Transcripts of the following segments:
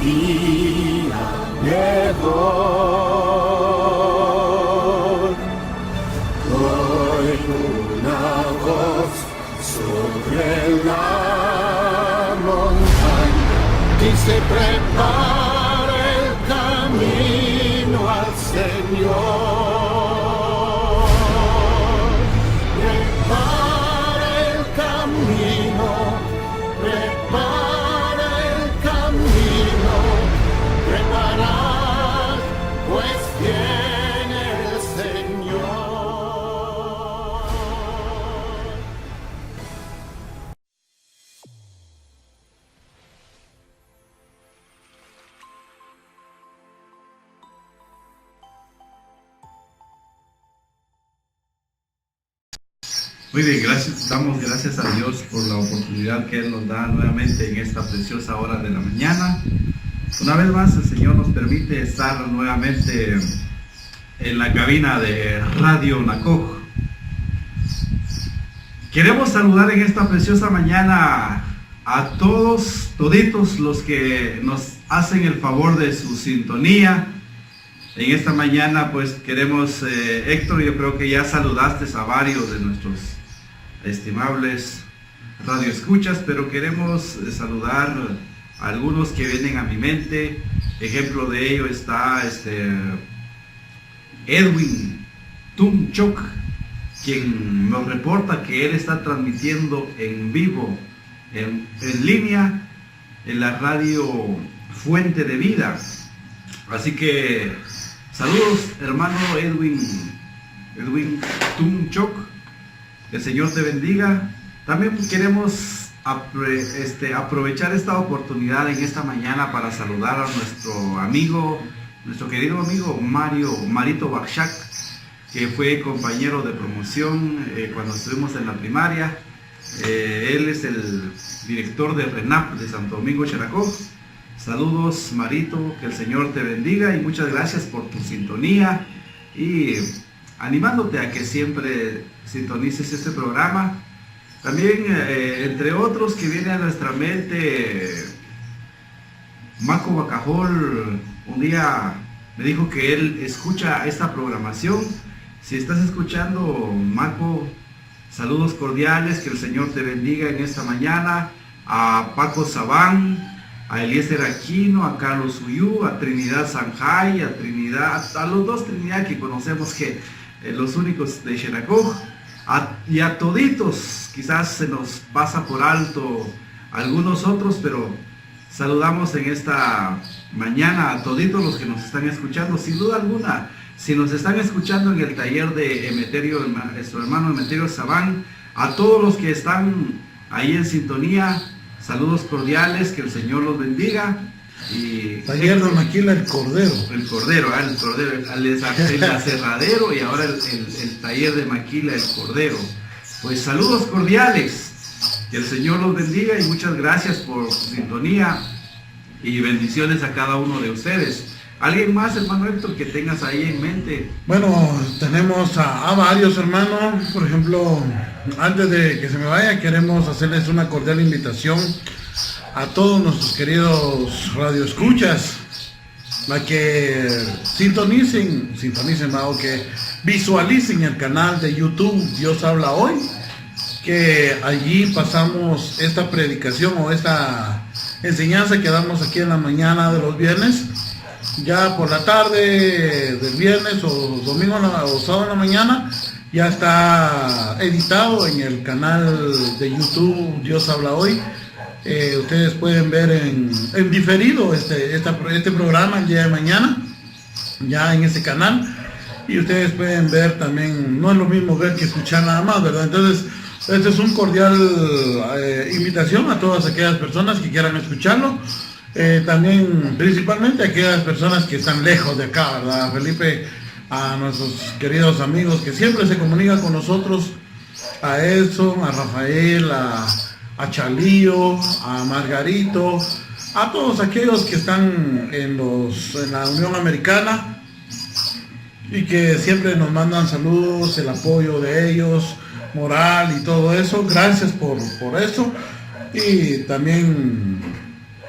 día de dolor. Hoy una voz sobre la montaña y se prepara el camino al Señor. Muy bien, damos gracias a Dios por la oportunidad que Él nos da nuevamente en esta preciosa hora de la mañana. Una vez más, el Señor nos permite estar nuevamente en la cabina de Radio Nacoj. Queremos saludar en esta preciosa mañana a toditos los que nos hacen el favor de su sintonía. En esta mañana pues queremos, Héctor, yo creo que ya saludaste a varios de nuestros estimables radioescuchas, pero queremos saludar a algunos que vienen a mi mente. Ejemplo de ello está Edwin Tumchok, quien nos reporta que él está transmitiendo en vivo, en línea, en la radio Fuente de Vida. Así que saludos, hermano Edwin Tumchok, que el Señor te bendiga. También queremos aprovechar esta oportunidad en esta mañana para saludar a nuestro querido amigo Marito Bakshak, que fue compañero de promoción cuando estuvimos en la primaria. Él es el director de RENAP de Santo Domingo, Cheracó. Saludos, Marito, que el Señor te bendiga y muchas gracias por tu sintonía y animándote a que siempre sintonices este programa. También, entre otros que viene a nuestra mente, Maco Bacajol, un día me dijo que él escucha esta programación. Si estás escuchando, Maco, saludos cordiales, que el Señor te bendiga en esta mañana. A Paco Sabán, a Eliezer Aquino, a Carlos Uyú, a Trinidad Sanjay, a los dos Trinidad que conocemos, que los únicos de Xenacoj, y a toditos. Quizás se nos pasa por alto algunos otros, pero saludamos en esta mañana a toditos los que nos están escuchando. Sin duda alguna, si nos están escuchando en el taller de Emeterio, nuestro hermano Emeterio Sabán, a todos los que están ahí en sintonía, saludos cordiales, que el Señor los bendiga. Y taller de Maquila el Cordero, el aserradero, y ahora el taller de Maquila el Cordero. Pues saludos cordiales, que el Señor los bendiga y muchas gracias por su sintonía y bendiciones a cada uno de ustedes. ¿Alguien más, hermano Héctor, que tengas ahí en mente? Bueno, tenemos a varios hermanos. Por ejemplo, antes de que se me vaya, queremos hacerles una cordial invitación a todos nuestros queridos radioescuchas a que sintonicen, o que visualicen el canal de YouTube Dios Habla Hoy, que allí pasamos esta predicación o esta enseñanza que damos aquí en la mañana de los viernes. Ya por la tarde del viernes o domingo o sábado en la mañana ya está editado en el canal de YouTube Dios Habla Hoy. Ustedes pueden ver en diferido este programa el día de mañana, ya en ese canal, y ustedes pueden ver también. No es lo mismo ver que escuchar nada más, ¿verdad? Entonces, esta es un cordial invitación a todas aquellas personas que quieran escucharlo. También, principalmente a aquellas personas que están lejos de acá, ¿verdad, Felipe? A nuestros queridos amigos que siempre se comunican con nosotros, a Edson, a Rafael, a Chalío, a Margarito, a todos aquellos que están en la Unión Americana y que siempre nos mandan saludos, el apoyo de ellos, moral y todo eso. Gracias por eso. Y también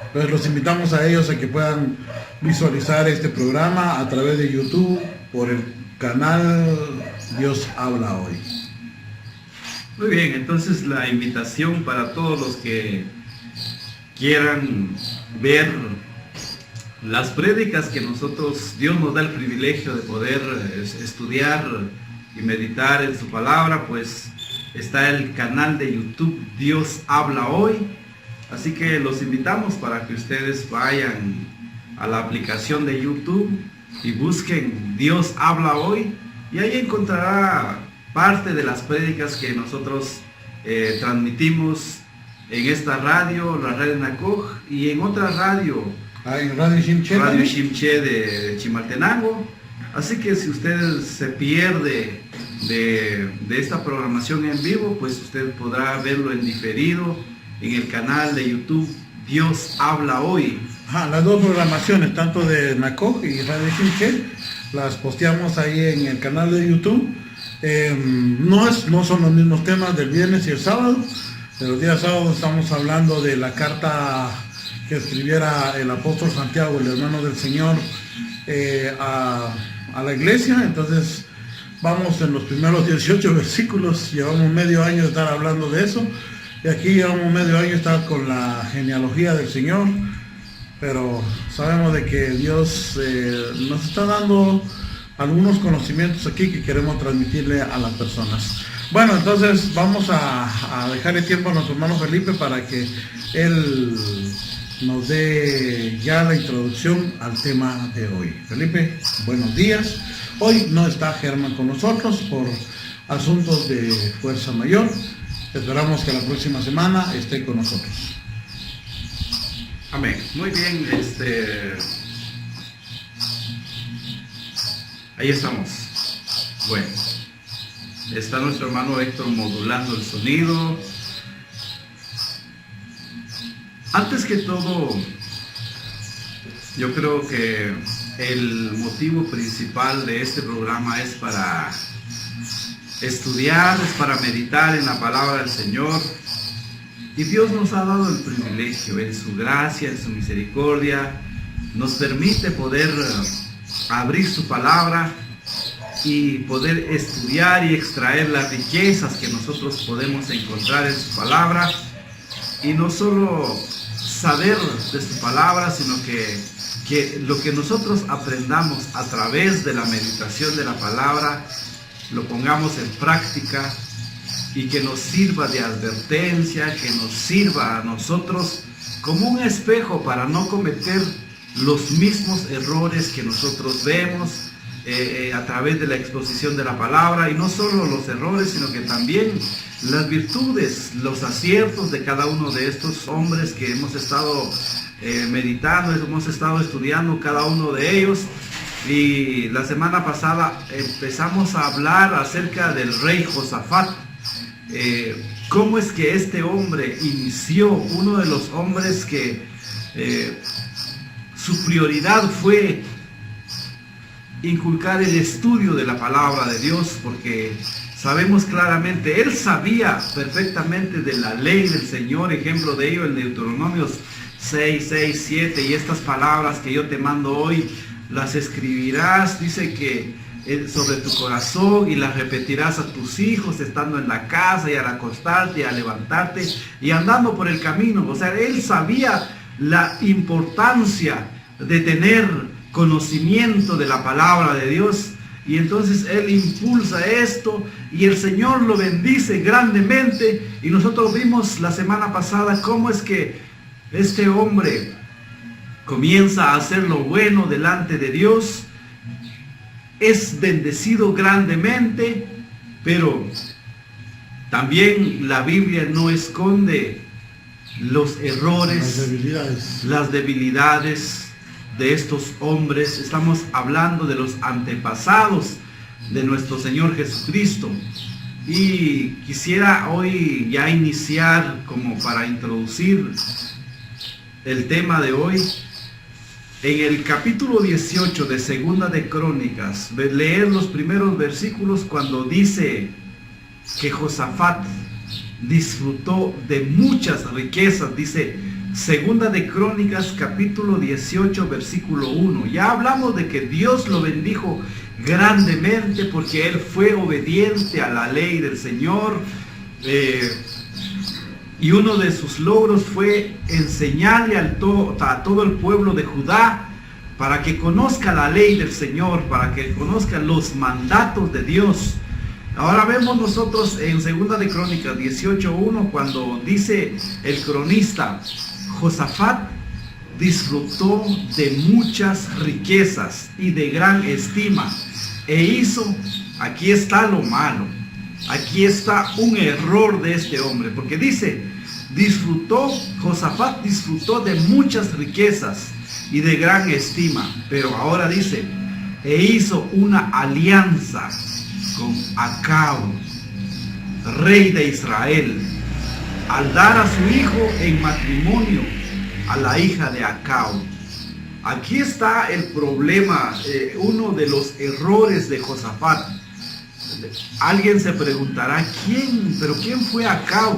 Entonces los invitamos a ellos a que puedan visualizar este programa a través de YouTube por el canal Dios Habla Hoy. Muy bien, entonces la invitación para todos los que quieran ver las prédicas que Dios nos da el privilegio de poder estudiar y meditar en su palabra, pues está el canal de YouTube Dios Habla Hoy. Así que los invitamos para que ustedes vayan a la aplicación de YouTube y busquen Dios Habla Hoy, y ahí encontrará parte de las prédicas que nosotros transmitimos en esta radio, la radio Nacoj, y en otra radio, en Radio Shimche, Radio Shimche de Chimaltenango. Así que si usted se pierde de esta programación en vivo, pues usted podrá verlo en diferido en el canal de YouTube Dios Habla Hoy. Las dos programaciones, tanto de Nacoj y Radio Shimche, las posteamos ahí en el canal de YouTube. No son los mismos temas del viernes y el sábado. De los días sábados estamos hablando de la carta que escribiera el apóstol Santiago, el hermano del Señor, a la iglesia. Entonces vamos en los primeros 18 versículos, llevamos medio año de estar hablando de eso, y aquí llevamos medio año de estar con la genealogía del Señor, pero sabemos de que Dios nos está dando algunos conocimientos aquí que queremos transmitirle a las personas. Bueno, entonces vamos a dejarle tiempo a nuestro hermano Felipe para que él nos dé ya la introducción al tema de hoy. Felipe, buenos días. Hoy no está Germán con nosotros por asuntos de fuerza mayor. Esperamos que la próxima semana esté con nosotros. Amén. Muy bien, ahí estamos. Bueno, está nuestro hermano Héctor modulando el sonido. Antes que todo, yo creo que el motivo principal de este programa es para estudiar, es para meditar en la palabra del Señor. Y Dios nos ha dado el privilegio, en su gracia, en su misericordia, nos permite poder abrir su palabra y poder estudiar y extraer las riquezas que nosotros podemos encontrar en su palabra, y no solo saber de su palabra, sino que lo que nosotros aprendamos a través de la meditación de la palabra lo pongamos en práctica, y que nos sirva de advertencia, que nos sirva a nosotros como un espejo para no cometer los mismos errores que nosotros vemos a través de la exposición de la palabra. Y no solo los errores, sino que también las virtudes, los aciertos de cada uno de estos hombres que hemos estado meditando, hemos estado estudiando cada uno de ellos. Y la semana pasada empezamos a hablar acerca del rey Josafat. Cómo es que este hombre inició, uno de los hombres que su prioridad fue inculcar el estudio de la palabra de Dios, porque sabemos claramente, él sabía perfectamente de la ley del Señor. Ejemplo de ello el Deuteronomios 6:7, y estas palabras que yo te mando hoy las escribirás, dice que sobre tu corazón, y las repetirás a tus hijos estando en la casa, y al acostarte y al levantarte y andando por el camino. O sea, él sabía la importancia de tener conocimiento de la palabra de Dios, y entonces él impulsa esto, y el Señor lo bendice grandemente. Y nosotros vimos la semana pasada cómo es que este hombre comienza a hacer lo bueno delante de Dios, es bendecido grandemente, pero también la Biblia no esconde los errores, las debilidades de estos hombres. Estamos hablando de los antepasados de nuestro Señor Jesucristo. Y quisiera hoy ya iniciar, como para introducir el tema de hoy, en el capítulo 18 de Segunda de Crónicas, leer los primeros versículos cuando dice que Josafat disfrutó de muchas riquezas. Dice, Segunda de Crónicas, capítulo 18, versículo 1. Ya hablamos de que Dios lo bendijo grandemente porque él fue obediente a la ley del Señor. Y uno de sus logros fue enseñarle a todo el pueblo de Judá para que conozca la ley del Señor, para que conozca los mandatos de Dios. Ahora vemos nosotros en Segunda de Crónicas 18:1 cuando dice el cronista: Josafat disfrutó de muchas riquezas y de gran estima e hizo, aquí está lo malo, aquí está un error de este hombre, porque dice, Josafat disfrutó de muchas riquezas y de gran estima, pero ahora dice, e hizo una alianza con Acab, rey de Israel, al dar a su hijo en matrimonio a la hija de Acab. Aquí está el problema, uno de los errores de Josafat. Alguien se preguntará, ¿quién fue Acab?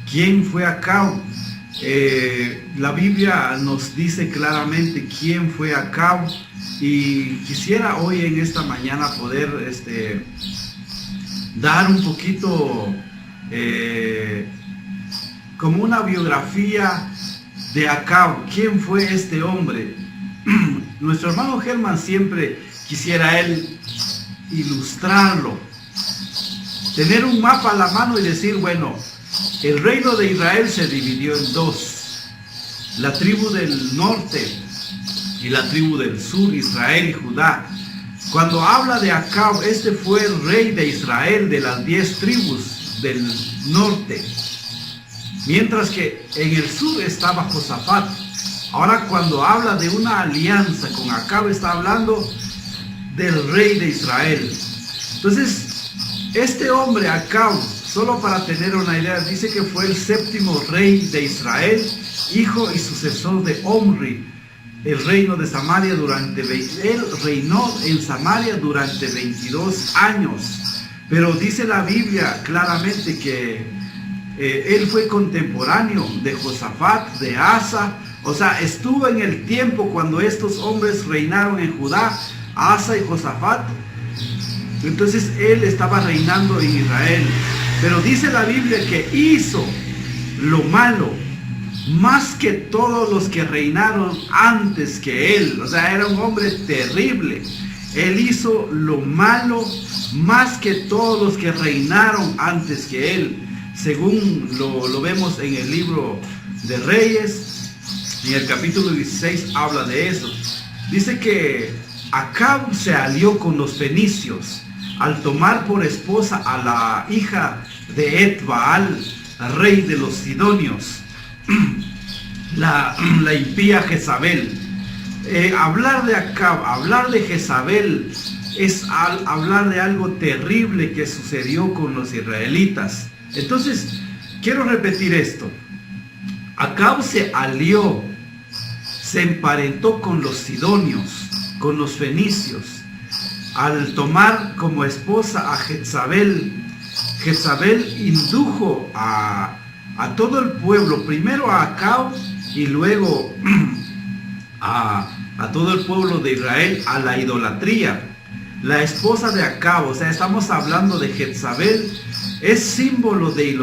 ¿Quién fue Acab? La Biblia nos dice claramente quién fue Acab, y quisiera hoy en esta mañana poder dar un poquito como una biografía de Acab. ¿Quién fue este hombre? Nuestro hermano Germán siempre quisiera él ilustrarlo, tener un mapa a la mano y decir, bueno, el reino de Israel se dividió en dos: la tribu del norte y la tribu del sur, Israel y Judá. Cuando habla de Acab, este fue el rey de Israel de las 10 tribus del norte, mientras que en el sur estaba Josafat. Ahora cuando habla de una alianza con Acab, está hablando del rey de Israel. Entonces, este hombre Acab, solo para tener una idea, dice que fue el 7º rey de Israel, hijo y sucesor de Omri, el reino de Samaria él reinó en Samaria durante 22 años. Pero dice la Biblia claramente que él fue contemporáneo de Josafat, de Asa, o sea, estuvo en el tiempo cuando estos hombres reinaron en Judá, Asa y Josafat. Entonces él estaba reinando en Israel. Pero dice la Biblia que hizo lo malo más que todos los que reinaron antes que él. O sea, era un hombre terrible. Él hizo lo malo más que todos los que reinaron antes que él, según lo vemos en el libro de Reyes. En el capítulo 16 habla de eso. Dice que Acab se alió con los fenicios al tomar por esposa a la hija de Etbaal, rey de los sidonios, la impía Jezabel. Hablar de Acab, hablar de Jezabel, es hablar de algo terrible que sucedió con los israelitas. Entonces, quiero repetir esto. Acab se alió, se emparentó con los sidonios, con los fenicios, al tomar como esposa a Jezabel. Jezabel indujo a todo el pueblo, primero a Acab y luego a todo el pueblo de Israel a la idolatría. La esposa de Acab, o sea, estamos hablando de Jezabel, es símbolo de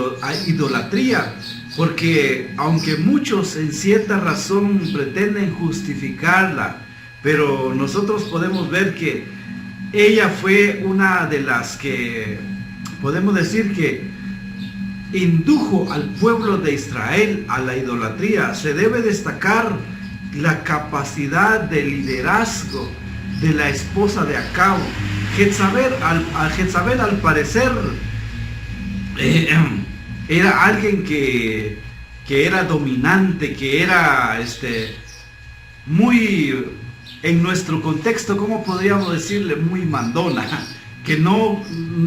idolatría, porque aunque muchos en cierta razón pretenden justificarla, pero nosotros podemos ver que ella fue una de las que podemos decir que indujo al pueblo de Israel a la idolatría. Se debe destacar la capacidad de liderazgo de la esposa de Acab. Jezabel al parecer era alguien que era dominante, que era muy, en nuestro contexto, ¿cómo podríamos decirle? Muy mandona, que no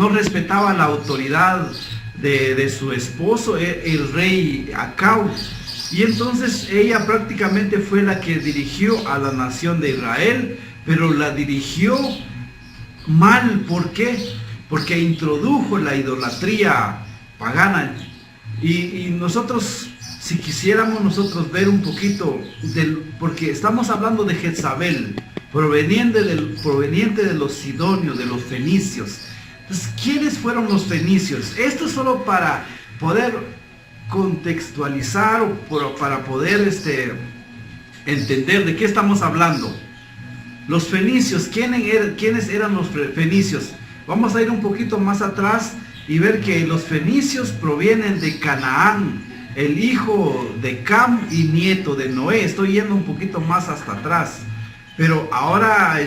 respetaba la autoridad de su esposo, el rey Acab. Y entonces ella prácticamente fue la que dirigió a la nación de Israel, pero la dirigió mal. ¿Por qué? Porque introdujo la idolatría pagana. Y nosotros si quisiéramos nosotros ver un poquito, porque estamos hablando de Jezabel, proveniente de los sidonios, de los fenicios. Entonces, ¿quiénes fueron los fenicios? Esto es solo para poder contextualizar o para poder entender de qué estamos hablando. Los fenicios, ¿quiénes eran los fenicios? Vamos a ir un poquito más atrás y ver que los fenicios provienen de Canaán, el hijo de Cam y nieto de Noé. Estoy yendo un poquito más hasta atrás, pero ahora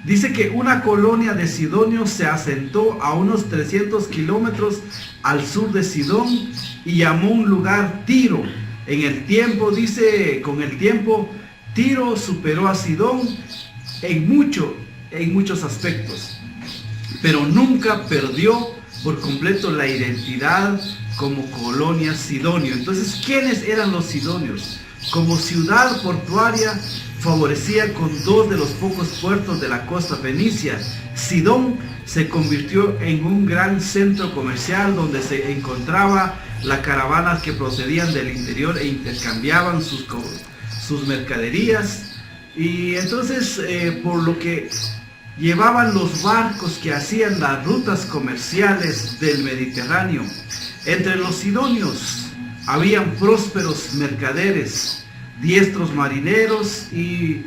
dice que una colonia de sidonios se asentó a unos 300 kilómetros al sur de Sidón y llamó un lugar Tiro. En el tiempo, dice, con el tiempo, Tiro superó a Sidón en muchos aspectos, pero nunca perdió por completo la identidad como colonia sidonio. Entonces, ¿quiénes eran los sidonios? Como ciudad portuaria, favorecía con 2 de los pocos puertos de la costa fenicia. Sidón se convirtió en un gran centro comercial donde se encontraba las caravanas que procedían del interior e intercambiaban sus mercaderías. Y entonces, por lo que llevaban los barcos que hacían las rutas comerciales del Mediterráneo. Entre los sidonios habían prósperos mercaderes, diestros marineros, y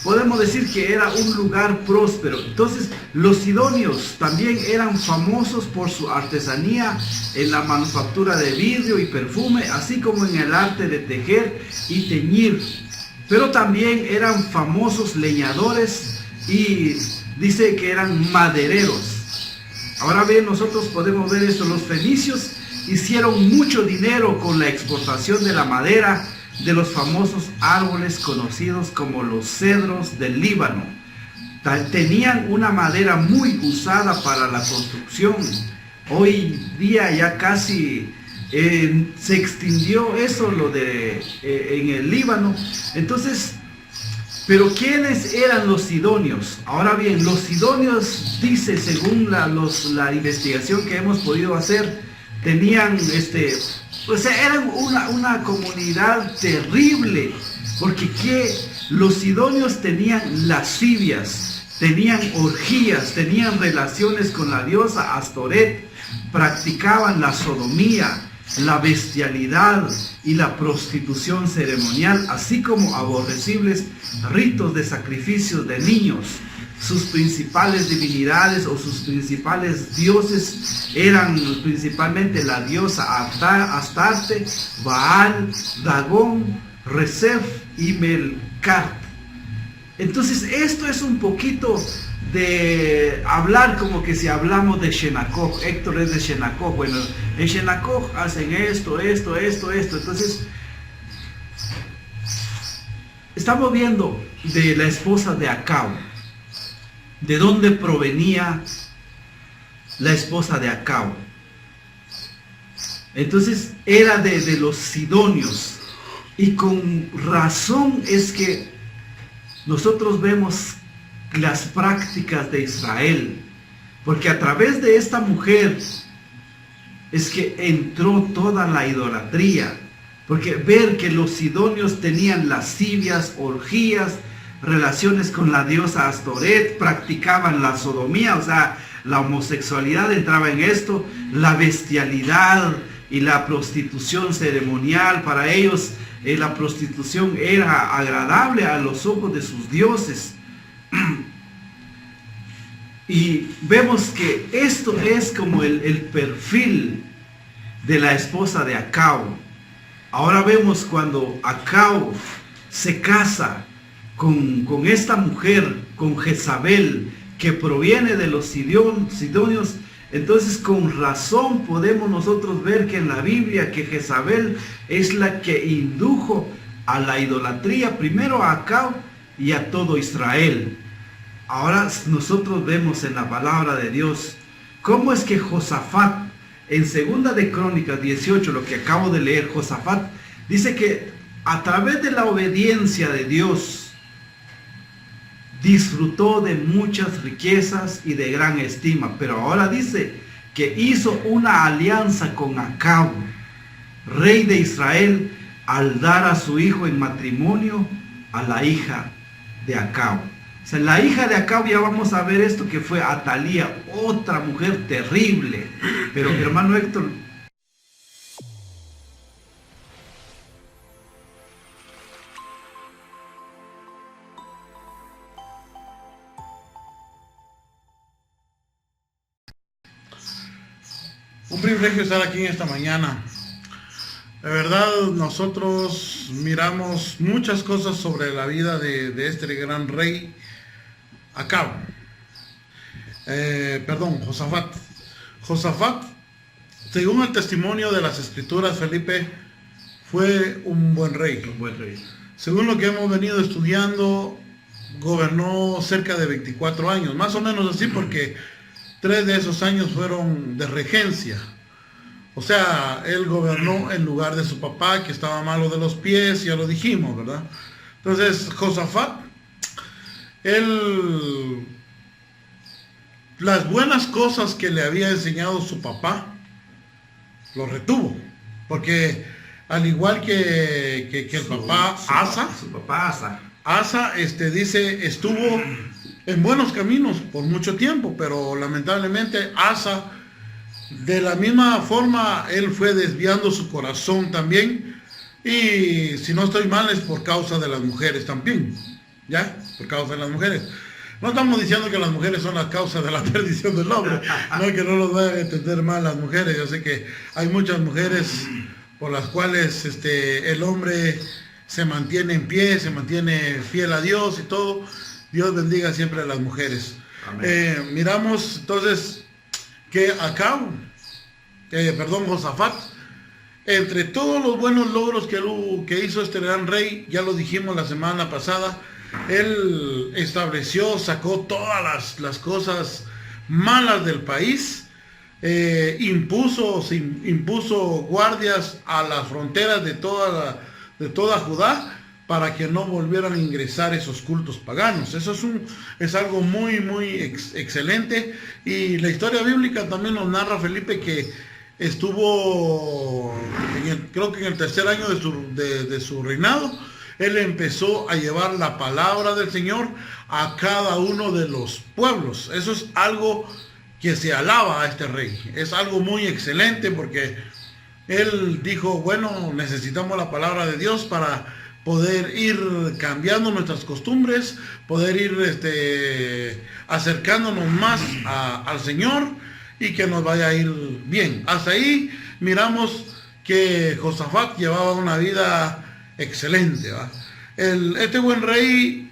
podemos decir que era un lugar próspero. Entonces, los sidonios también eran famosos por su artesanía en la manufactura de vidrio y perfume, así como en el arte de tejer y teñir. Pero también eran famosos leñadores y dice que eran madereros. Ahora bien, nosotros podemos ver esto. Los fenicios hicieron mucho dinero con la exportación de la madera de los famosos árboles conocidos como los cedros del Líbano. Tenían una madera muy usada para la construcción. Hoy día ya casi se extinguió eso, en el Líbano. Entonces, pero ¿quiénes eran los sidonios? Ahora bien, los sidonios, dice, según la investigación que hemos podido hacer, tenían eran una comunidad terrible, porque los sidonios tenían lascivias, tenían orgías, tenían relaciones con la diosa Astoret, practicaban la sodomía, la bestialidad y la prostitución ceremonial, así como aborrecibles ritos de sacrificios de niños. Sus principales divinidades o sus principales dioses eran principalmente la diosa Astarte, Baal, Dagón, Resef y Melkart. Entonces, esto es un poquito de hablar como que si hablamos de Shenakoj. Héctor es de Shenakoj. Bueno, en Shenakoj hacen esto. Entonces, estamos viendo de la esposa de Acab. ¿De dónde provenía la esposa de Acab? Entonces, era de los sidonios. Y con razón es que nosotros vemos las prácticas de Israel, porque a través de esta mujer es que entró toda la idolatría, porque ver que los sidonios tenían lascivias, orgías, relaciones con la diosa Astoret, practicaban la sodomía, o sea, la homosexualidad entraba en esto, la bestialidad y la prostitución ceremonial. Para ellos la prostitución era agradable a los ojos de sus dioses. Y vemos que esto es como el perfil de la esposa de Acab. Ahora vemos cuando Acab se casa con esta mujer, con Jezabel, que proviene de los sidonios. Entonces, con razón podemos nosotros ver que en la Biblia que Jezabel es la que indujo a la idolatría, primero a Acab y a todo Israel. Ahora nosotros vemos en la palabra de Dios cómo es que Josafat, en 2 de Crónicas 18, lo que acabo de leer, Josafat dice que a través de la obediencia de Dios disfrutó de muchas riquezas y de gran estima. Pero ahora dice que hizo una alianza con Acab, rey de Israel, al dar a su hijo en matrimonio a la hija de Acab. O sea, la hija de Acab, ya vamos a ver esto, que fue Atalía, otra mujer terrible. Pero hermano Héctor, un privilegio estar aquí en esta mañana. De verdad, nosotros miramos muchas cosas sobre la vida de este gran rey Acab. Josafat. Josafat, según el testimonio de las escrituras, Felipe, fue un buen rey. un buen rey. Según lo que hemos venido estudiando, gobernó cerca de 24 años, más o menos así, porque 3 de esos años fueron de regencia. O sea, él gobernó en lugar de su papá, que estaba malo de los pies, ya lo dijimos, ¿verdad? Entonces, Josafat, él, las buenas cosas que le había enseñado su papá, lo retuvo. Porque al igual que el papá Asa, su papá Asa, Asa, dice, estuvo en buenos caminos por mucho tiempo, pero lamentablemente Asa, de la misma forma, él fue desviando su corazón también, y si no estoy mal es por causa de las mujeres también, ¿ya? Por causa de las mujeres. No estamos diciendo que las mujeres son la causa de la perdición del hombre, no, que no los vayan a entender mal las mujeres. Yo sé que hay muchas mujeres por las cuales el hombre se mantiene en pie, se mantiene fiel a Dios y todo. Dios bendiga siempre a las mujeres. Miramos entonces que Josafat, entre todos los buenos logros que hizo este gran rey, ya lo dijimos la semana pasada, él sacó todas las cosas malas del país, impuso guardias a las fronteras de toda Judá, para que no volvieran a ingresar esos cultos paganos. Eso es algo muy, muy excelente. Y la historia bíblica también nos narra, Felipe, que estuvo, creo que en el 3er año de su reinado, él empezó a llevar la palabra del Señor a cada uno de los pueblos. Eso es algo que se alaba a este rey. Es algo muy excelente, porque él dijo, bueno, necesitamos la palabra de Dios para poder ir cambiando nuestras costumbres, poder ir acercándonos más al Señor, y que nos vaya a ir bien. Hasta ahí miramos que Josafat llevaba una vida excelente, ¿va? Este buen rey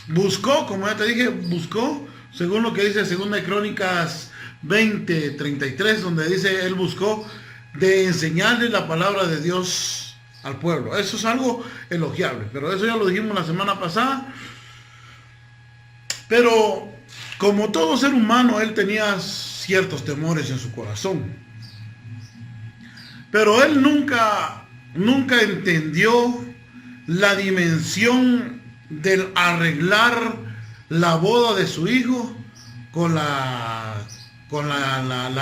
buscó, como ya te dije, según lo que dice 2 Crónicas 20:33, donde dice, él buscó de enseñarle la palabra de Dios al pueblo. Eso es algo elogiable, pero eso ya lo dijimos la semana pasada. Pero como todo ser humano, él tenía ciertos temores en su corazón, pero él nunca entendió la dimensión del arreglar la boda de su hijo con la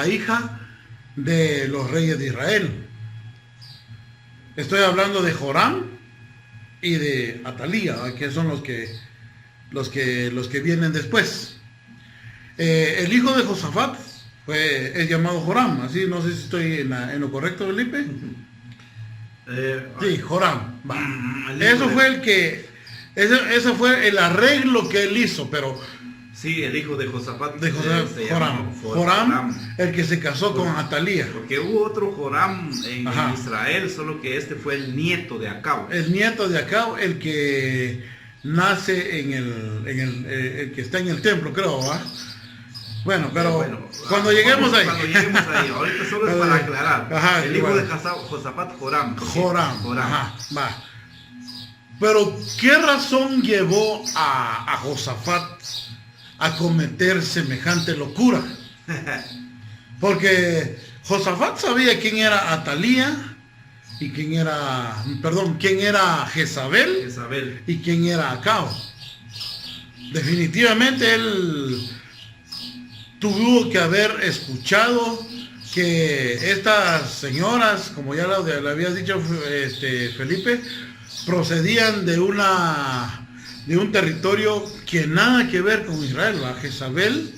hija de los reyes de Israel. Estoy hablando de Joram y de Atalía, que son los que vienen después. El hijo de Josafat es llamado Joram, así, no sé si estoy en lo correcto, Felipe. Sí, Joram. Eso fue el arreglo que él hizo, pero sí, el hijo de Josafat, Joram, el que se casó con Atalía. Porque hubo otro Joram en Israel, solo que este fue el nieto de Acab. El nieto de Acab, el que nace el que está en el templo, creo, ¿va? Bueno, pero cuando lleguemos ahí. Ahorita solo es para aclarar. El hijo de Josafat, Joram. Va. Pero, ¿qué razón llevó a Josafat a cometer semejante locura? Porque Josafat sabía quién era Atalía y quién era Jezabel y quién era Acab. Definitivamente él tuvo que haber escuchado que estas señoras, como ya le habías dicho, Felipe, procedían de un territorio que nada que ver con Israel, ¿va? Jezabel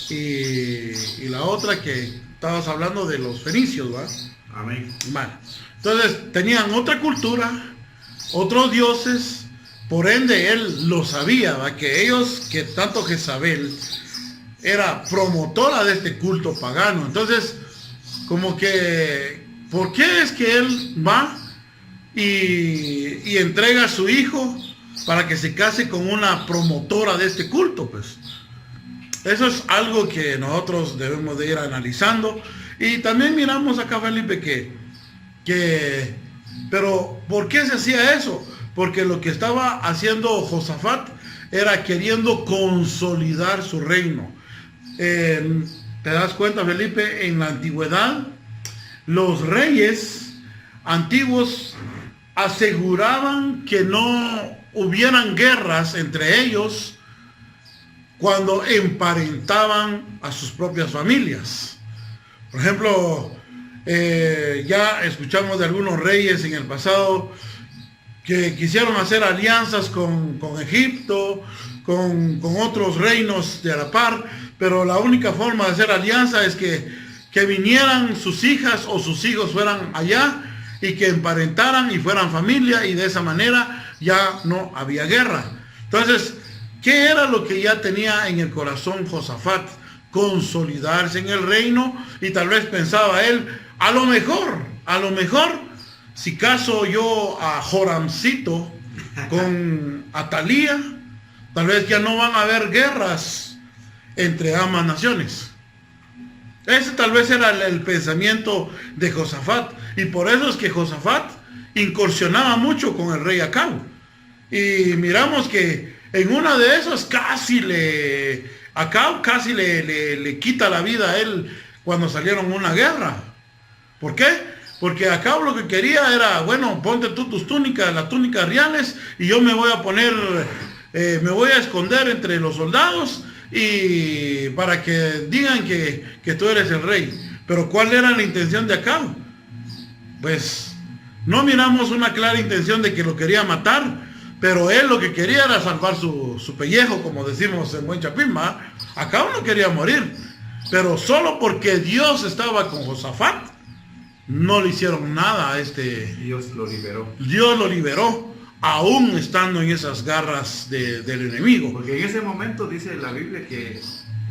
y la otra que estabas hablando de los fenicios, ¿va? Amén. Vale. Entonces tenían otra cultura, otros dioses, por ende él lo sabía, ¿va? Que ellos, que tanto Jezabel era promotora de este culto pagano. Entonces, como que, ¿por qué es que él va y entrega a su hijo para que se case con una promotora de este culto? Pues eso es algo que nosotros debemos de ir analizando. Y también miramos acá, Felipe, pero ¿por qué se hacía eso? Porque lo que estaba haciendo Josafat era queriendo consolidar su reino. ¿Te das cuenta, Felipe? En la antigüedad, los reyes antiguos aseguraban que no hubieran guerras entre ellos cuando emparentaban a sus propias familias. Por ejemplo, ya escuchamos de algunos reyes en el pasado que quisieron hacer alianzas con Egipto, con otros reinos de a la par, pero la única forma de hacer alianza es que vinieran sus hijas o sus hijos fueran allá y que emparentaran y fueran familia, y de esa manera ya no había guerra. Entonces, ¿qué era lo que ya tenía en el corazón Josafat? Consolidarse en el reino, y tal vez pensaba él, a lo mejor, si caso yo a Joramcito con Atalía, tal vez ya no van a haber guerras entre ambas naciones. Ese tal vez era el pensamiento de Josafat, y por eso es que Josafat incursionaba mucho con el rey Acab. Y miramos que en una de esas Acab casi le quita la vida a él cuando salieron a una guerra. ¿Por qué? Porque Acab lo que quería era, bueno, ponte tú tus túnicas, las túnicas reales, y yo me voy a poner, me voy a esconder entre los soldados, y para que digan que tú eres el rey. Pero ¿cuál era la intención de Acab? Pues no miramos una clara intención de que lo quería matar, pero él lo que quería era salvar su pellejo, como decimos en buen chapín, ¿va? Acab no quería morir, pero solo porque Dios estaba con Josafat, no le hicieron nada a Dios lo liberó. Dios lo liberó, aún estando en esas garras del enemigo. Porque en ese momento dice la Biblia que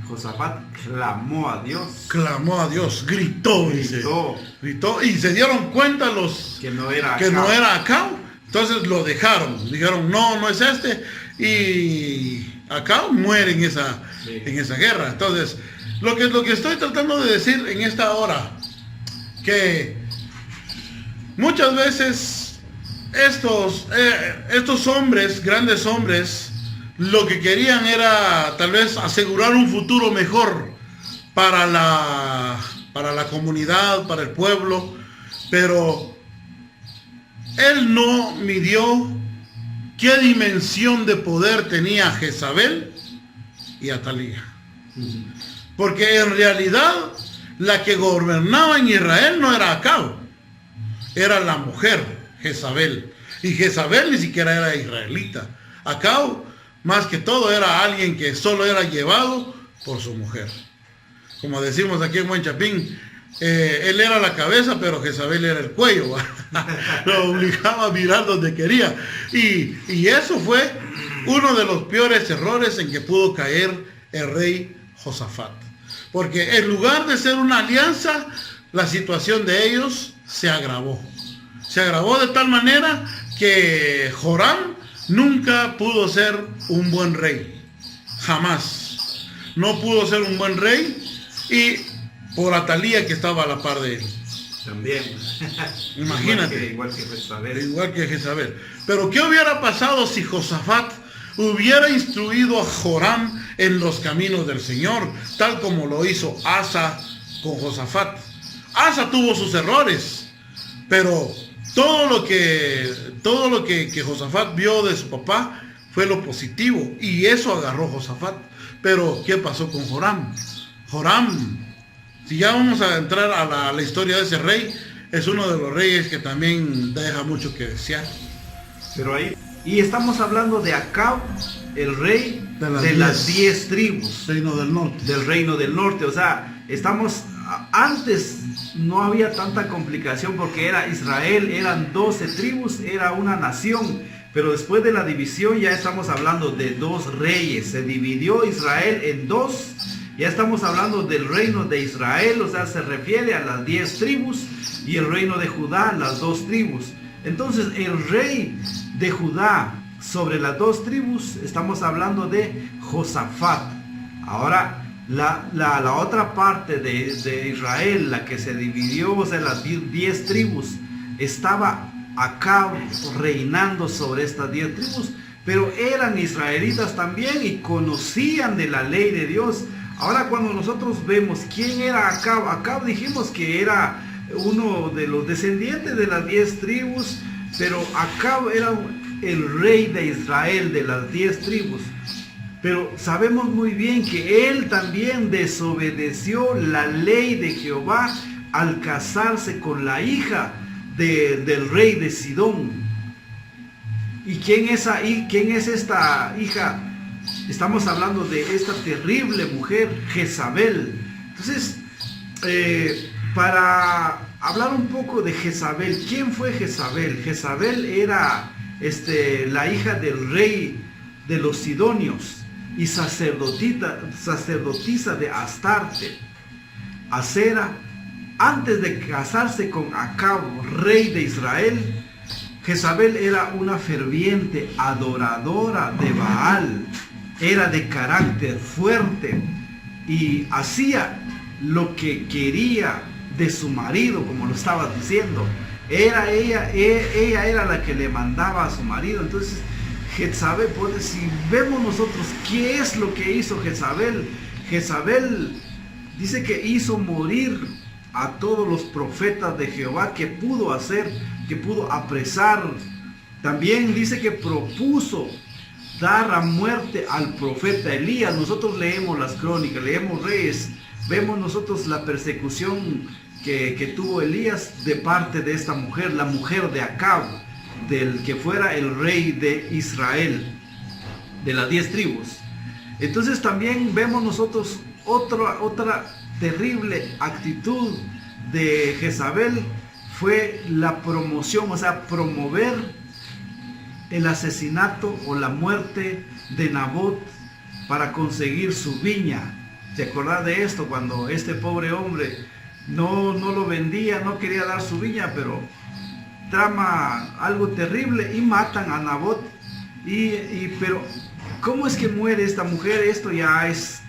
Josafat clamó a Dios. Clamó a Dios, gritó, y se dieron cuenta los que no era Acab. Entonces lo dejaron, dijeron no es este, y Acab muere en esa guerra. Entonces, lo que estoy tratando de decir en esta hora, que muchas veces estos hombres, grandes hombres, lo que querían era tal vez asegurar un futuro mejor para la comunidad, para el pueblo, pero él no midió qué dimensión de poder tenía Jezabel y Atalía. Porque en realidad la que gobernaba en Israel no era Acab, era la mujer Jezabel. Y Jezabel ni siquiera era israelita. Acab, más que todo, era alguien que solo era llevado por su mujer. Como decimos aquí en Buen Chapín, él era la cabeza, pero Jezabel era el cuello. Lo obligaba a mirar donde quería. Y eso fue uno de los peores errores en que pudo caer el rey Josafat. Porque en lugar de ser una alianza, la situación de ellos se agravó. Se agravó de tal manera que Joram nunca pudo ser un buen rey. Jamás. No pudo ser un buen rey, y por Atalía, que estaba a la par de él. También. Imagínate. Igual que Jezabel. Pero ¿qué hubiera pasado si Josafat hubiera instruido a Joram en los caminos del Señor, tal como lo hizo Asa con Josafat? Asa tuvo sus errores, pero todo lo que Josafat vio de su papá fue lo positivo, y eso agarró Josafat. Pero ¿qué pasó con Joram? Joram. Si ya vamos a entrar a la historia de ese rey, es uno de los reyes que también deja mucho que desear. Pero ahí, y estamos hablando de Acab, el rey de las 10 tribus. Reino del norte. Del reino del norte. O sea, antes no había tanta complicación porque era Israel, eran 12 tribus, era una nación. Pero después de la división ya estamos hablando de 2 reyes. Se dividió Israel en 2. Ya estamos hablando del reino de Israel, o sea, se refiere a las 10 tribus, y el reino de Judá, las 2 tribus. Entonces, el rey de Judá sobre las 2 tribus, estamos hablando de Josafat. Ahora, la otra parte de Israel, la que se dividió, o sea, las 10 tribus, estaba Acab reinando sobre estas 10 tribus, pero eran israelitas también y conocían de la ley de Dios. Ahora, cuando nosotros vemos quién era Acab, Acab dijimos que era uno de los descendientes de las 10 tribus, pero Acab era el rey de Israel de las 10 tribus. Pero sabemos muy bien que él también desobedeció la ley de Jehová al casarse con la hija del rey de Sidón. ¿Y quién es esta hija? Estamos hablando de esta terrible mujer, Jezabel. Entonces, para hablar un poco de Jezabel, ¿quién fue Jezabel? Jezabel era la hija del rey de los Sidonios y sacerdotisa de Astarte, Acera. Antes de casarse con Acab, rey de Israel, Jezabel era una ferviente adoradora de Baal. Era de carácter fuerte y hacía lo que quería de su marido, como lo estaba diciendo. Ella era la que le mandaba a su marido. Entonces, Jezabel, pues, si vemos nosotros qué es lo que hizo Jezabel, Jezabel dice que hizo morir a todos los profetas de Jehová que pudo hacer, que pudo apresar. También dice que propuso dar a muerte al profeta Elías. Nosotros leemos las crónicas, leemos Reyes, vemos nosotros la persecución que tuvo Elías de parte de esta mujer, la mujer de Acab, del que fuera el rey de Israel, de las 10 tribus. Entonces también vemos nosotros otra terrible actitud de Jezabel, fue la promoción, o sea, promover el asesinato o la muerte de Nabot para conseguir su viña. ¿Te acordás de esto? Cuando este pobre hombre no lo vendía, no quería dar su viña, pero trama algo terrible y matan a Nabot. Pero ¿cómo es que muere esta mujer? Esto ya es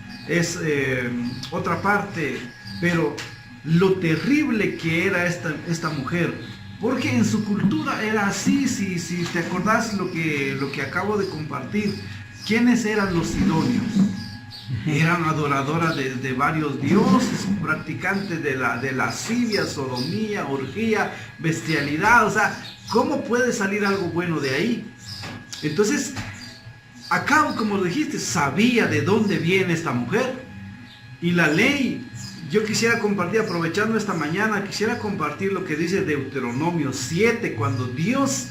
otra parte, pero lo terrible que era esta mujer, porque en su cultura era así. Si te acordás lo que acabo de compartir, ¿quiénes eran los sidonios? Eran adoradoras de varios dioses, practicantes de lascivia, sodomía, orgía, bestialidad. O sea, ¿cómo puede salir algo bueno de ahí? Entonces, Acab, como dijiste, sabía de dónde viene esta mujer. Y la ley, yo quisiera compartir, aprovechando esta mañana, quisiera compartir lo que dice Deuteronomio 7, cuando Dios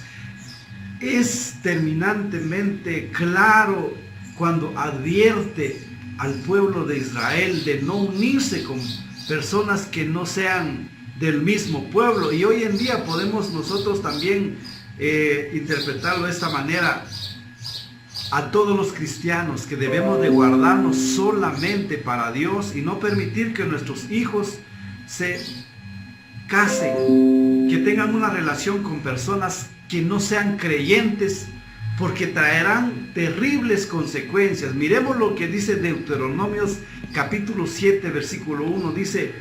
es terminantemente claro, cuando advierte al pueblo de Israel de no unirse con personas que no sean del mismo pueblo. Y hoy en día podemos nosotros también interpretarlo de esta manera: a todos los cristianos que debemos de guardarnos solamente para Dios y no permitir que nuestros hijos se casen, que tengan una relación con personas que no sean creyentes, porque traerán terribles consecuencias. Miremos lo que dice Deuteronomios capítulo 7 versículo 1. Dice: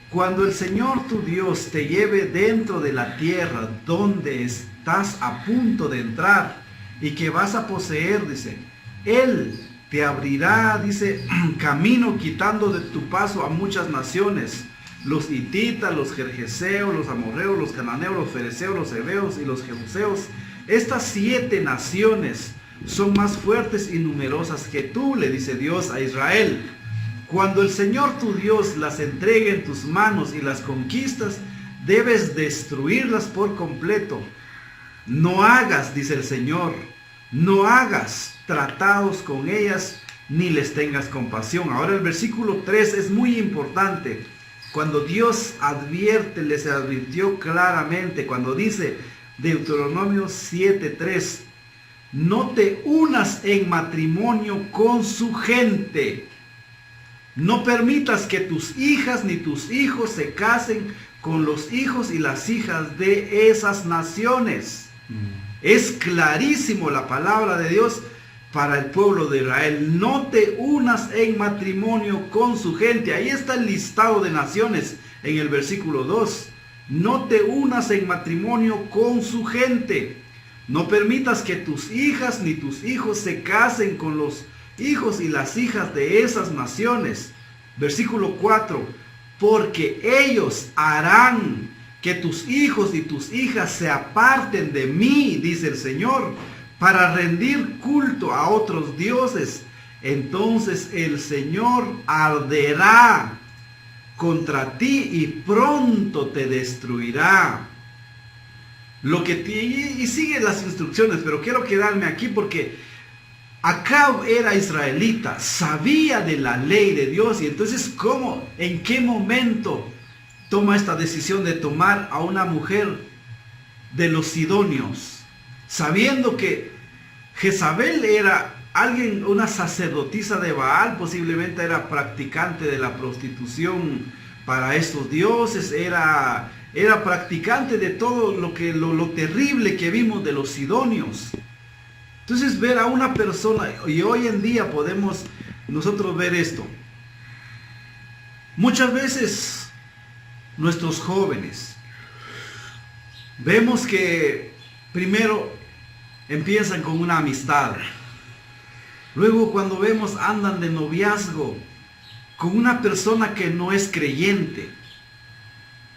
cuando el Señor tu Dios te lleve dentro de la tierra donde estás a punto de entrar y que vas a poseer, dice, Él te abrirá, dice, camino, quitando de tu paso a muchas naciones: los hititas, los gergeseos, los amorreos, los cananeos, los fereceos, los heveos y los jebuseos. Estas 7 naciones son más fuertes y numerosas que tú, le dice Dios a Israel. Cuando el Señor tu Dios las entregue en tus manos y las conquistas, debes destruirlas por completo. No hagas, dice el Señor, no hagas tratados con ellas ni les tengas compasión. Ahora el versículo 3 es muy importante. Cuando Dios advierte, les advirtió claramente, cuando dice Deuteronomio 7:3, no te unas en matrimonio con su gente. No permitas que tus hijas ni tus hijos se casen con los hijos y las hijas de esas naciones. Es clarísimo la palabra de Dios para el pueblo de Israel. No te unas en matrimonio con su gente. Ahí está el listado de naciones en el versículo 2. No te unas en matrimonio con su gente. No permitas que tus hijas ni tus hijos se casen con los hijos y las hijas de esas naciones. Versículo 4. Porque ellos harán que tus hijos y tus hijas se aparten de mí, dice el Señor, para rendir culto a otros dioses. Entonces el Señor arderá contra ti y pronto te destruirá. Y sigue las instrucciones, pero quiero quedarme aquí porque Acab era israelita, sabía de la ley de Dios, y entonces en qué momento toma esta decisión de tomar a una mujer de los sidonios, sabiendo que Jezabel era una sacerdotisa de Baal, posiblemente era practicante de la prostitución para estos dioses, era practicante de todo lo terrible que vimos de los sidonios. Entonces ver a una persona, y hoy en día podemos nosotros ver esto, muchas veces nuestros jóvenes, vemos que primero empiezan con una amistad, luego cuando vemos andan de noviazgo con una persona que no es creyente,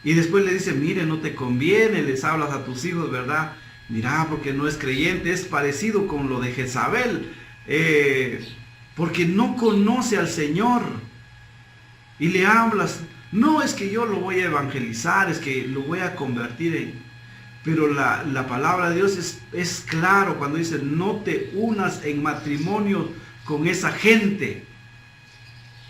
y después le dicen, mire, no te conviene, les hablas a tus hijos, ¿verdad? Mira, porque no es creyente. Es parecido con lo de Jezabel, porque no conoce al Señor, y le hablas, no es que yo lo voy a evangelizar, es que lo voy a convertir en... Pero la palabra de Dios es claro cuando dice, no te unas en matrimonio con esa gente.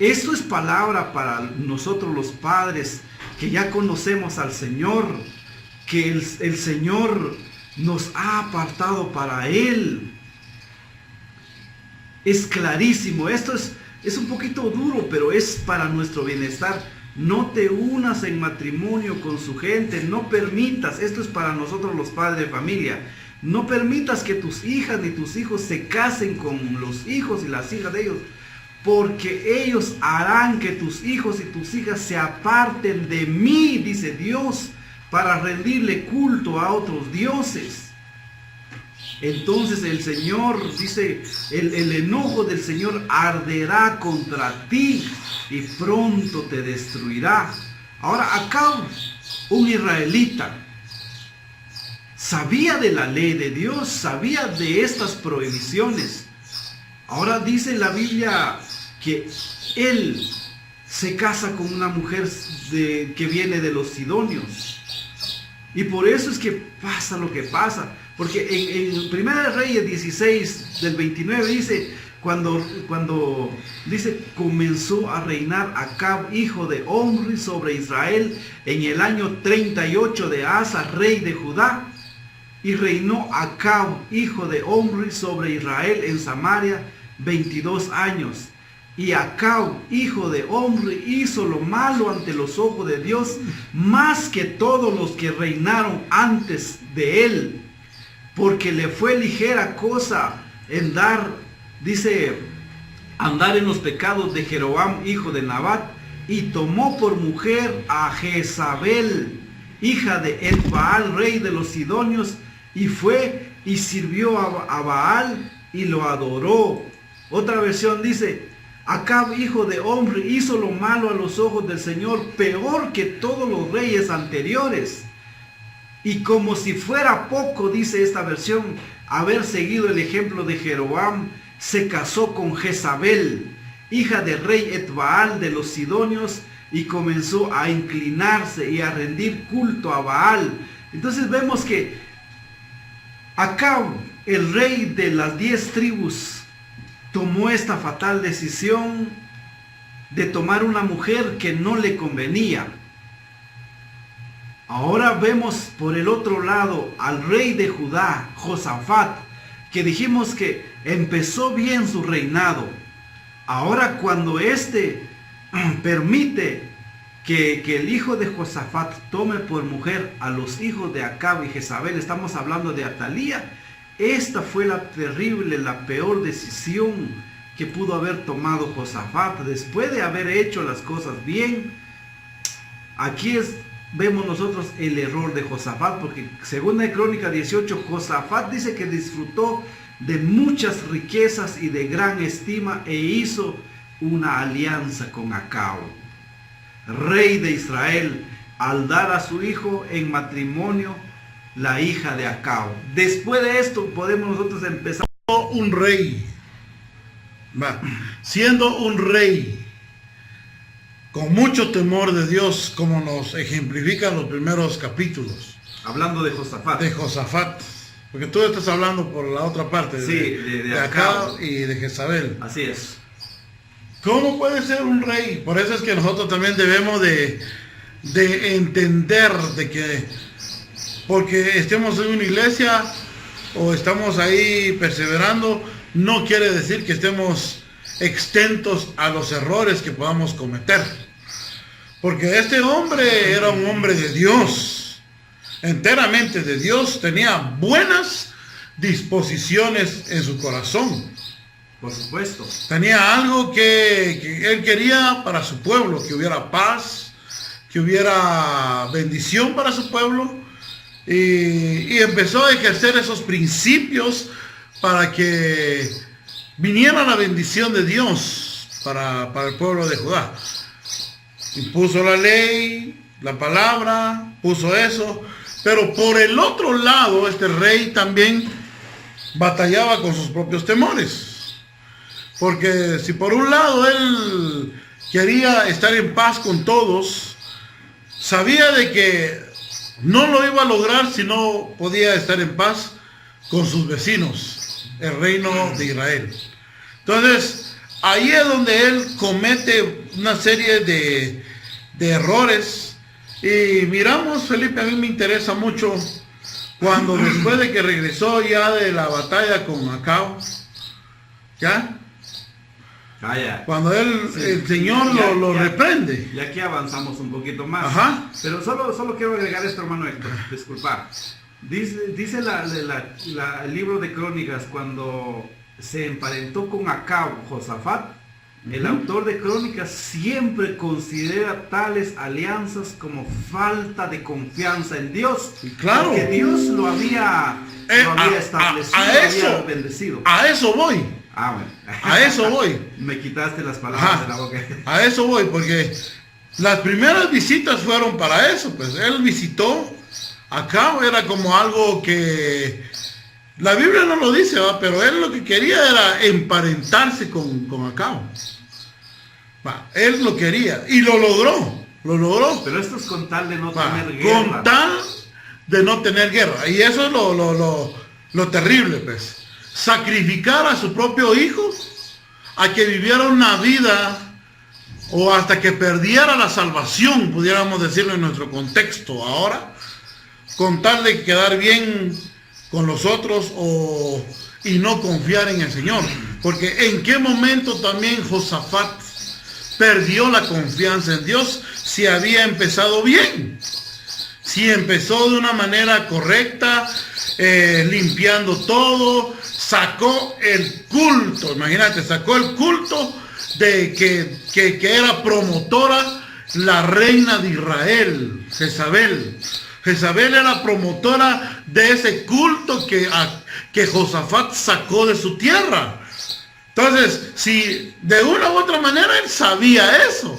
Esto es palabra para nosotros los padres que ya conocemos al Señor, que el Señor nos ha apartado para Él. Es clarísimo. Esto es un poquito duro, pero es para nuestro bienestar. No te unas en matrimonio con su gente. No permitas, esto es para nosotros los padres de familia, no permitas que tus hijas ni tus hijos se casen con los hijos y las hijas de ellos, porque ellos harán que tus hijos y tus hijas se aparten de mí, dice Dios, para rendirle culto a otros dioses. Entonces el Señor dice, el enojo del Señor arderá contra ti y pronto te destruirá. Ahora Acab, un israelita, sabía de la ley de Dios, sabía de estas prohibiciones. Ahora dice la Biblia que él se casa con una mujer que viene de los sidonios. Y por eso es que pasa lo que pasa. Porque en 1 Reyes 16, del 29 dice, cuando dice, comenzó a reinar Acab, hijo de Omri, sobre Israel en el año 38 de Asa, rey de Judá. Y reinó Acab, hijo de Omri, sobre Israel en Samaria 22 años. Y Acab, hijo de Omri, hizo lo malo ante los ojos de Dios, más que todos los que reinaron antes de él, porque le fue ligera cosa en andar en los pecados de Jeroboam, hijo de Nabat, y tomó por mujer a Jezabel, hija de Etbaal, rey de los sidonios, y fue y sirvió a Baal y lo adoró. Otra versión dice, Acab, hijo de Omri, hizo lo malo a los ojos del Señor, peor que todos los reyes anteriores. Y como si fuera poco, dice esta versión, haber seguido el ejemplo de Jeroboam, se casó con Jezabel, hija de rey Etbaal de los Sidonios, y comenzó a inclinarse y a rendir culto a Baal. Entonces vemos que Acab, el rey de las 10 tribus, tomó esta fatal decisión de tomar una mujer que no le convenía. Ahora vemos por el otro lado al rey de Judá, Josafat, que dijimos que empezó bien su reinado. Ahora cuando permite que el hijo de Josafat tome por mujer a los hijos de Acab y Jezabel, estamos hablando de Atalía, esta fue la terrible, la peor decisión que pudo haber tomado Josafat después de haber hecho las cosas bien. Aquí vemos nosotros el error de Josafat, porque según la Crónica 18, Josafat dice que disfrutó de muchas riquezas y de gran estima e hizo una alianza con Acab, rey de Israel, al dar a su hijo en matrimonio la hija de Acab. Después de esto podemos nosotros empezar. Un rey, siendo un rey con mucho temor de Dios, como nos ejemplifican los primeros capítulos. Hablando de Josafat. De Josafat, porque tú estás hablando por la otra parte, sí, de Acab y de Jezabel. Así es. ¿Cómo puede ser un rey? Por eso es que nosotros también debemos de entender de que porque estemos en una iglesia o estamos ahí perseverando, no quiere decir que estemos exentos a los errores que podamos cometer. Porque este hombre era un hombre de Dios, enteramente de Dios, tenía buenas disposiciones en su corazón. Por supuesto. Tenía algo que él quería para su pueblo, que hubiera paz, que hubiera bendición para su pueblo. Y empezó a ejercer esos principios para que viniera la bendición de Dios para el pueblo de Judá. Y puso la ley, la palabra, puso eso. Pero por el otro lado, este rey también batallaba con sus propios temores. Porque si por un lado él quería estar en paz con todos, sabía de que no lo iba a lograr si no podía estar en paz con sus vecinos, el reino de Israel. Entonces, ahí es donde él comete una serie de errores. Y miramos, Felipe, a mí me interesa mucho cuando después de que regresó ya de la batalla con Acab, ¿ya? Cuando el Señor lo reprende. Y aquí avanzamos un poquito más. Ajá. Pero solo quiero agregar esto, hermano Héctor, disculpa. Dice el libro de Crónicas, cuando se emparentó con Acab, Josafat, el autor de Crónicas siempre considera tales alianzas como falta de confianza en Dios. Claro. Porque Dios lo había establecido, lo había bendecido. A eso voy. Bueno. A eso voy. Me quitaste las palabras de la boca. A eso voy, porque las primeras visitas fueron para eso. Pues él visitó Acab, era como algo que la Biblia no lo dice, ¿va? Pero él lo que quería era emparentarse con Acab. Él lo quería y lo logró. Pero esto es con tal de no tener guerra. Con tal de no tener guerra. Y eso es lo terrible, pues. Sacrificar a su propio hijo a que viviera una vida o hasta que perdiera la salvación, pudiéramos decirlo en nuestro contexto ahora, con tal de quedar bien con los otros y no confiar en el Señor. Porque en qué momento también Josafat perdió la confianza en Dios si había empezado bien, si empezó de una manera correcta, limpiando todo, sacó el culto, imagínate, sacó el culto de que era promotora la reina de Israel, Jezabel. Jezabel era promotora de ese culto que Josafat sacó de su tierra. Entonces, si de una u otra manera él sabía eso,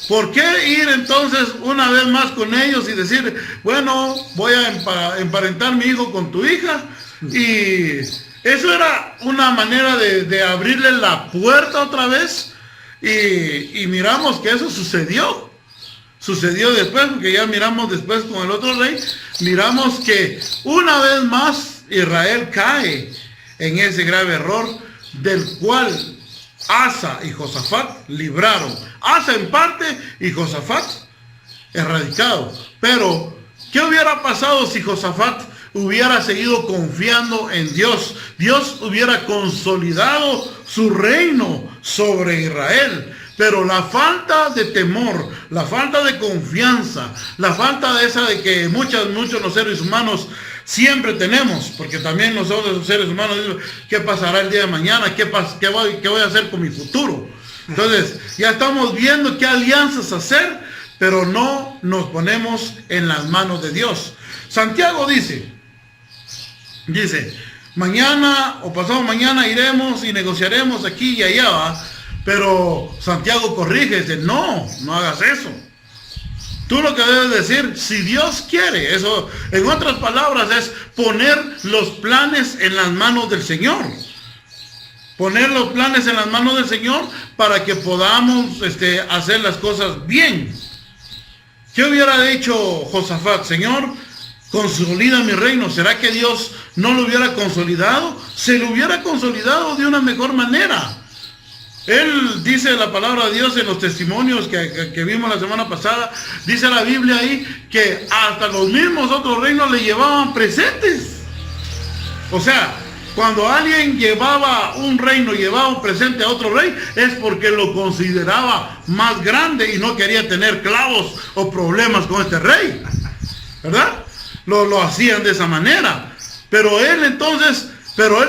¿por qué ir entonces una vez más con ellos y decir, bueno, voy a emparentar mi hijo con tu hija? Y eso era una manera de abrirle la puerta otra vez Y miramos que eso sucedió. Sucedió después, porque ya miramos después con el otro rey, miramos que una vez más Israel cae en ese grave error del cual Asa y Josafat libraron. Asa en parte y Josafat erradicado. Pero, ¿qué hubiera pasado si Josafat hubiera seguido confiando en Dios? Dios hubiera consolidado su reino sobre Israel. Pero la falta de temor, la falta de confianza, la falta de esa de que muchos los seres humanos siempre tenemos, porque también nosotros los seres humanos decimos, ¿qué pasará el día de mañana? ¿Qué voy a hacer con mi futuro? Entonces, ya estamos viendo qué alianzas hacer, pero no nos ponemos en las manos de Dios. Santiago dice, mañana o pasado mañana iremos y negociaremos aquí y allá, ¿va? Pero Santiago corrige, dice, no hagas eso. Tú lo que debes decir, si Dios quiere, eso en otras palabras es poner los planes en las manos del Señor. Poner los planes en las manos del Señor para que podamos hacer las cosas bien. ¿Qué hubiera dicho Josafat? Señor, consolida mi reino. ¿Será que Dios no lo hubiera consolidado? Se lo hubiera consolidado de una mejor manera. Él dice la palabra de Dios en los testimonios que vimos la semana pasada, dice la Biblia ahí que hasta los mismos otros reinos le llevaban presentes. O sea, cuando alguien llevaba un reino, llevaba un presente a otro rey, es porque lo consideraba más grande y no quería tener clavos o problemas con este rey, ¿verdad? Lo hacían de esa manera. Pero él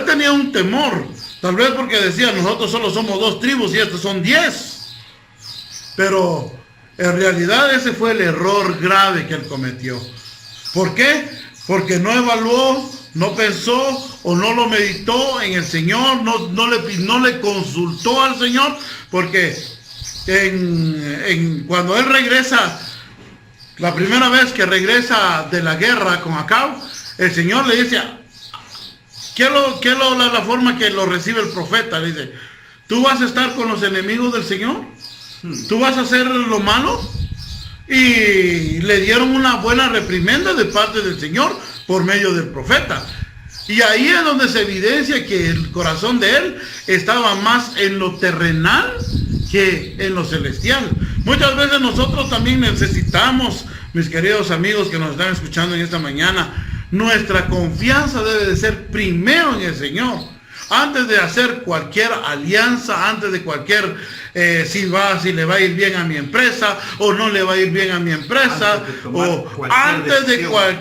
tenía un temor. Tal vez porque decía, nosotros solo somos 2 tribus y estos son 10. Pero en realidad ese fue el error grave que él cometió. ¿Por qué? Porque no evaluó, no pensó o no lo meditó en el Señor, no le consultó al Señor, porque cuando él regresa, la primera vez que regresa de la guerra con Acab, el Señor le dice, ¿qué es la forma que lo recibe el profeta? Le dice, ¿tú vas a estar con los enemigos del Señor? ¿Tú vas a hacer lo malo? Y le dieron una buena reprimenda de parte del Señor por medio del profeta. Y ahí es donde se evidencia que el corazón de él estaba más en lo terrenal que en lo celestial. Muchas veces nosotros también necesitamos, mis queridos amigos que nos están escuchando en esta mañana, nuestra confianza debe de ser primero en el Señor. Antes de hacer cualquier alianza, antes de cualquier, si le va a ir bien a mi empresa o no le va a ir bien a mi empresa, antes de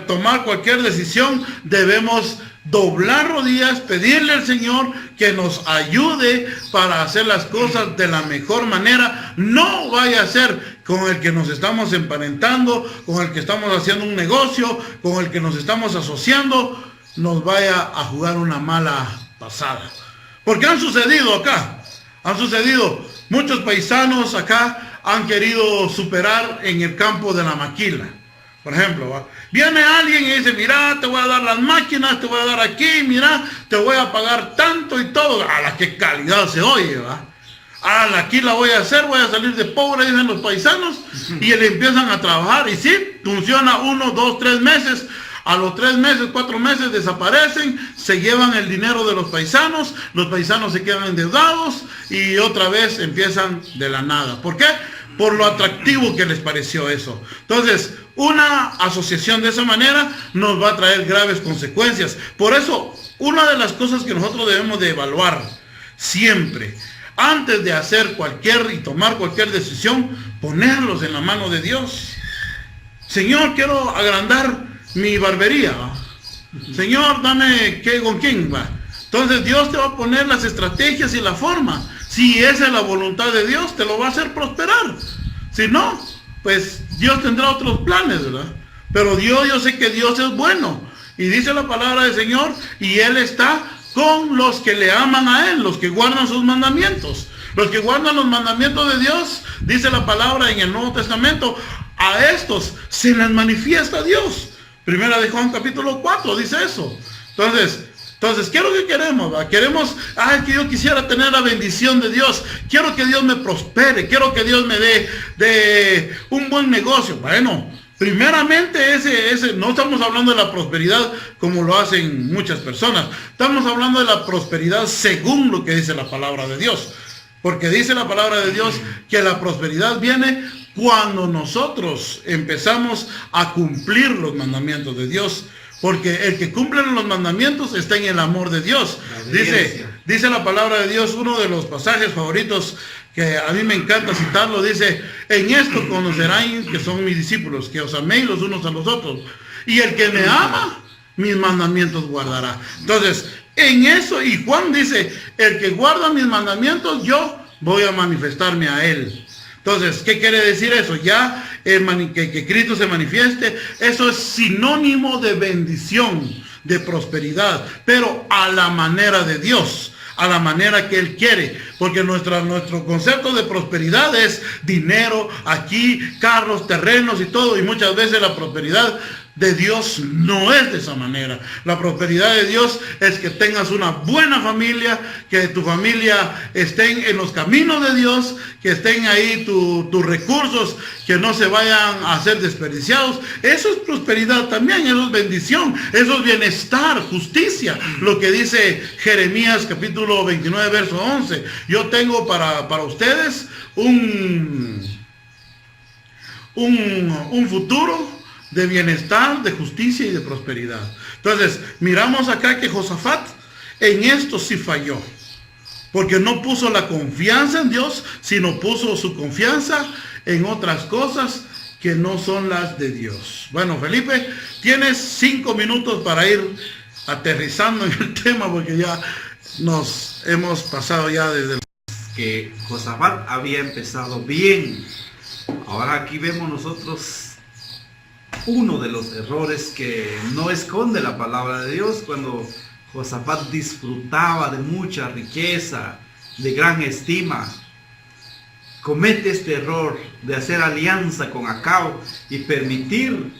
tomar cualquier decisión, debemos doblar rodillas, pedirle al Señor que nos ayude para hacer las cosas de la mejor manera. No vaya a ser con el que nos estamos emparentando, con el que estamos haciendo un negocio, con el que nos estamos asociando, nos vaya a jugar una mala pasada. Porque han sucedido muchos paisanos acá han querido superar en el campo de la maquila. Por ejemplo, ¿va? Viene alguien y dice, mira, te voy a dar las máquinas, te voy a dar aquí, mira, te voy a pagar tanto y todo. A la que calidad se oye, ¿va? Aquí la voy a hacer, voy a salir de pobre, dicen los paisanos, y le empiezan a trabajar. Y sí, funciona 1, 2, 3 meses. A los 3 meses, 4 meses desaparecen, se llevan el dinero de los paisanos se quedan endeudados y otra vez empiezan de la nada. ¿Por qué? Por lo atractivo que les pareció eso. Entonces, una asociación de esa manera nos va a traer graves consecuencias. Por eso, una de las cosas que nosotros debemos de evaluar siempre, antes de hacer y tomar cualquier decisión, ponerlos en la mano de Dios. Señor, quiero agrandar mi barbería. Señor, dame con quién va. Entonces Dios te va a poner las estrategias y la forma. Si esa es la voluntad de Dios, te lo va a hacer prosperar. Si no, pues Dios tendrá otros planes, ¿verdad? Pero yo sé que Dios es bueno. Y dice la palabra del Señor, y Él está con los que le aman a Él, los que guardan sus mandamientos. Los que guardan los mandamientos de Dios, dice la palabra en el Nuevo Testamento, a estos se les manifiesta Dios. Primera de Juan capítulo 4 dice eso. Entonces, Entonces, ¿qué es lo que queremos? ¿Va? Queremos, que yo quisiera tener la bendición de Dios. Quiero que Dios me prospere. Quiero que Dios me dé un buen negocio. Bueno, primeramente no estamos hablando de la prosperidad como lo hacen muchas personas. Estamos hablando de la prosperidad según lo que dice la palabra de Dios. Porque dice la palabra de Dios que la prosperidad viene cuando nosotros empezamos a cumplir los mandamientos de Dios. Porque el que cumple los mandamientos está en el amor de Dios. Dice la palabra de Dios, uno de los pasajes favoritos que a mí me encanta citarlo, dice: en esto conocerán que son mis discípulos, que os améis los unos a los otros. Y el que me ama, mis mandamientos guardará. Entonces, en eso, y Juan dice: el que guarda mis mandamientos, yo voy a manifestarme a él. Entonces, ¿qué quiere decir eso? Ya que Cristo se manifieste, eso es sinónimo de bendición, de prosperidad, pero a la manera de Dios, a la manera que Él quiere, porque nuestro concepto de prosperidad es dinero, aquí, carros, terrenos y todo, y muchas veces la prosperidad de Dios no es de esa manera. La prosperidad de Dios es que tengas una buena familia, que tu familia estén en los caminos de Dios, que estén ahí tus recursos, que no se vayan a ser desperdiciados. Eso es prosperidad también, eso es bendición, eso es bienestar, justicia. Lo que dice Jeremías capítulo 29, verso 11. Yo tengo para ustedes un futuro de bienestar, de justicia y de prosperidad. Entonces, miramos acá que Josafat en esto sí falló, porque no puso la confianza en Dios, sino puso su confianza en otras cosas que no son las de Dios. Bueno, Felipe, tienes 5 minutos para ir aterrizando en el tema, porque ya nos hemos pasado ya desde que Josafat había empezado bien. Ahora aquí vemos nosotros uno de los errores que no esconde la palabra de Dios. Cuando Josafat disfrutaba de mucha riqueza, de gran estima, comete este error de hacer alianza con Acab y permitir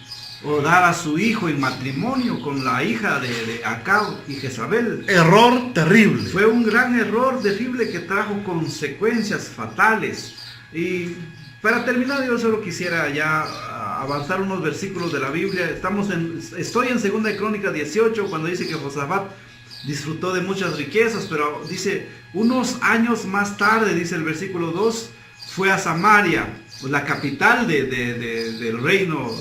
o dar a su hijo en matrimonio con la hija de Acab y Jezabel. Error terrible. Fue un gran error terrible que trajo consecuencias fatales. Y para terminar, yo solo quisiera ya avanzar unos versículos de la Biblia. Estoy en 2 Crónicas 18, cuando dice que Josafat disfrutó de muchas riquezas, pero dice, unos años más tarde, dice el versículo 2, fue a Samaria, la capital del reino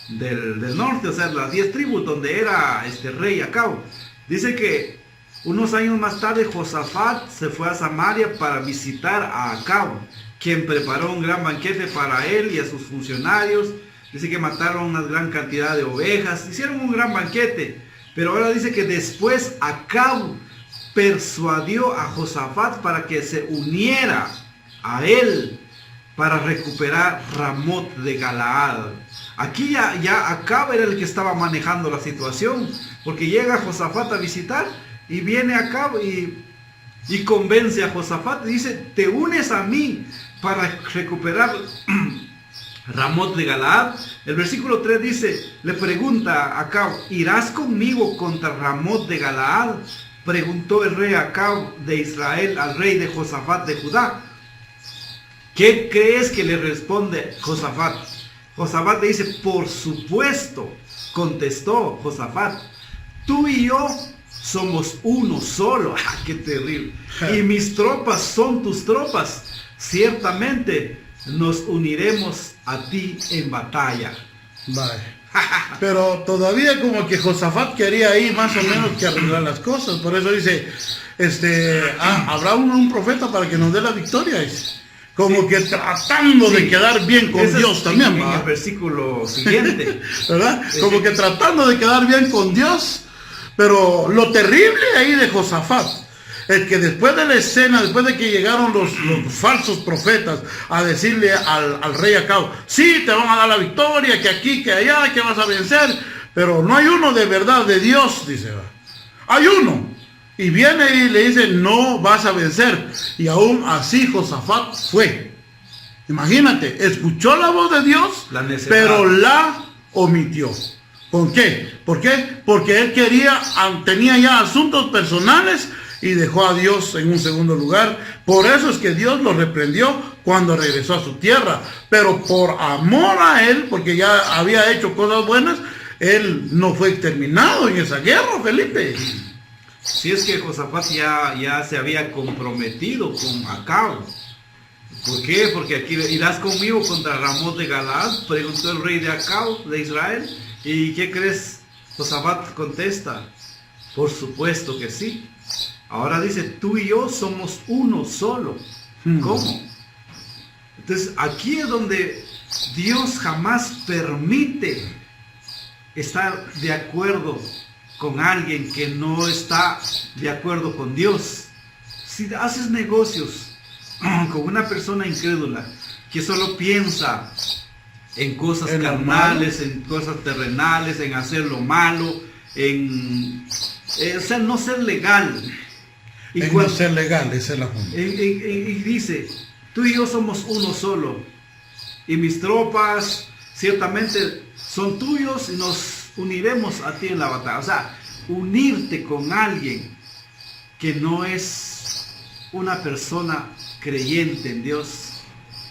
del norte, o sea, las 10 tribus donde era este rey Acab. Dice que unos años más tarde Josafat se fue a Samaria para visitar a Acab, quien preparó un gran banquete para él y a sus funcionarios. Dice que mataron una gran cantidad de ovejas, hicieron un gran banquete. Pero ahora dice que después Acab persuadió a Josafat para que se uniera a él para recuperar Ramot de Galaad. Aquí ya Acab era el que estaba manejando la situación, porque llega Josafat a visitar y viene Acab y convence a Josafat y dice: te unes a mí para recuperar Ramot de Galaad. El versículo 3 dice, le pregunta a Acab: ¿irás conmigo contra Ramot de Galaad? Preguntó el rey Acab de Israel al rey de Josafat de Judá. ¿Qué crees que le responde Josafat? Josafat le dice: por supuesto, contestó Josafat, tú y yo somos uno solo. ¡Qué terrible! Y mis tropas son tus tropas. Ciertamente nos uniremos a ti en batalla. Vale. Pero todavía como que Josafat quería ahí más o menos que arreglar las cosas. Por eso dice, habrá un profeta para que nos dé la victoria. Como que tratando de quedar bien con Dios también. En el versículo siguiente. ¿Verdad? Como que tratando de quedar bien con Dios. Pero lo terrible ahí de Josafat es que después de la escena, después de que llegaron los falsos profetas a decirle al rey Acab: sí, te van a dar la victoria, que aquí, que allá, que vas a vencer, pero no hay uno de verdad de Dios, dice. Hay uno. Y viene y le dice: no vas a vencer. Y aún así Josafat fue. Imagínate, escuchó la voz de Dios, pero la omitió. ¿Por qué? ¿Por qué? Porque él tenía ya asuntos personales y dejó a Dios en un segundo lugar. Por eso es que Dios lo reprendió cuando regresó a su tierra. Pero por amor a él, porque ya había hecho cosas buenas, él no fue exterminado en esa guerra, Felipe. Si es que Josafat ya se había comprometido con Acab. ¿Por qué? Porque aquí irás conmigo contra Ramot de Galaad, preguntó el rey de Acab de Israel. ¿Y qué crees? Josafat contesta: por supuesto que sí. Ahora dice, tú y yo somos uno solo. ¿Cómo? Entonces aquí es donde Dios jamás permite estar de acuerdo con alguien que no está de acuerdo con Dios. Si haces negocios con una persona incrédula que solo piensa en cosas carnales, en cosas terrenales, en hacer lo malo, o sea, no ser legal. Y no ser legal, esa es la junta. Y dice, tú y yo somos uno solo, y mis tropas ciertamente son tuyos y nos uniremos a ti en la batalla. O sea, unirte con alguien que no es una persona creyente en Dios,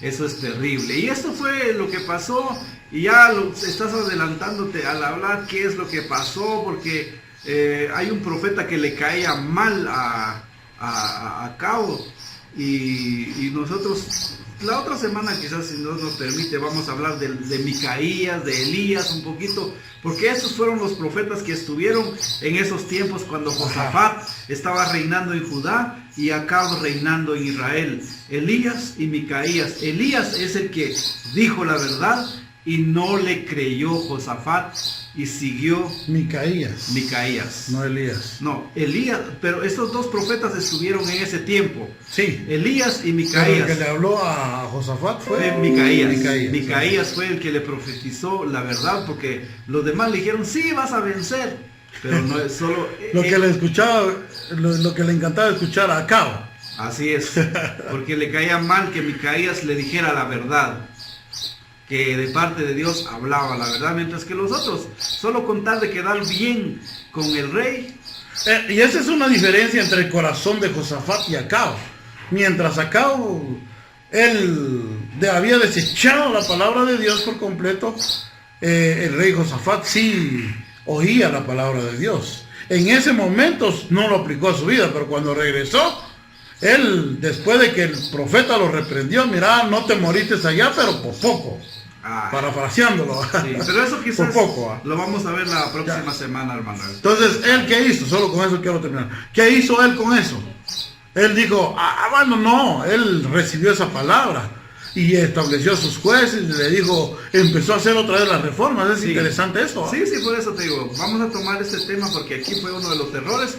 eso es terrible. Y esto fue lo que pasó, y ya estás adelantándote al hablar qué es lo que pasó, porque hay un profeta que le caía mal a Acab, y nosotros la otra semana, quizás si Dios nos permite, vamos a hablar de Micaías, de Elías un poquito, porque esos fueron los profetas que estuvieron en esos tiempos cuando Josafat estaba reinando en Judá y Acab reinando en Israel. Elías y Micaías. Elías es el que dijo la verdad y no le creyó Josafat y siguió Micaías. No Elías. No, Elías, pero estos dos profetas estuvieron en ese tiempo. Sí. Elías y Micaías. Pero el que le habló a Josafat fue Micaías. Micaías fue el que le profetizó la verdad, porque los demás le dijeron, sí, vas a vencer. Pero no es solo... lo que le escuchaba, lo que le encantaba escuchar a Acab. Así es, porque le caía mal que Micaías le dijera la verdad, que de parte de Dios hablaba la verdad, mientras que los otros, solo con tal de quedar bien con el rey. Y esa es una diferencia entre el corazón de Josafat y Acab. Mientras Acab, él había desechado la palabra de Dios por completo, el rey Josafat sí oía la palabra de Dios. En ese momento no lo aplicó a su vida, pero cuando regresó, él, después de que el profeta lo reprendió, mira, no te moriste allá, pero por poco. Parafraseándolo. Sí, pero eso quizás por poco, lo vamos a ver la próxima semana, hermano. Entonces, ¿él qué hizo? Solo con eso quiero terminar. ¿Qué hizo él con eso? Él dijo, bueno, no, él recibió esa palabra y estableció a sus jueces y le dijo, empezó a hacer otra vez las reformas. Es interesante eso. Sí, por eso te digo, vamos a tomar este tema porque aquí fue uno de los errores.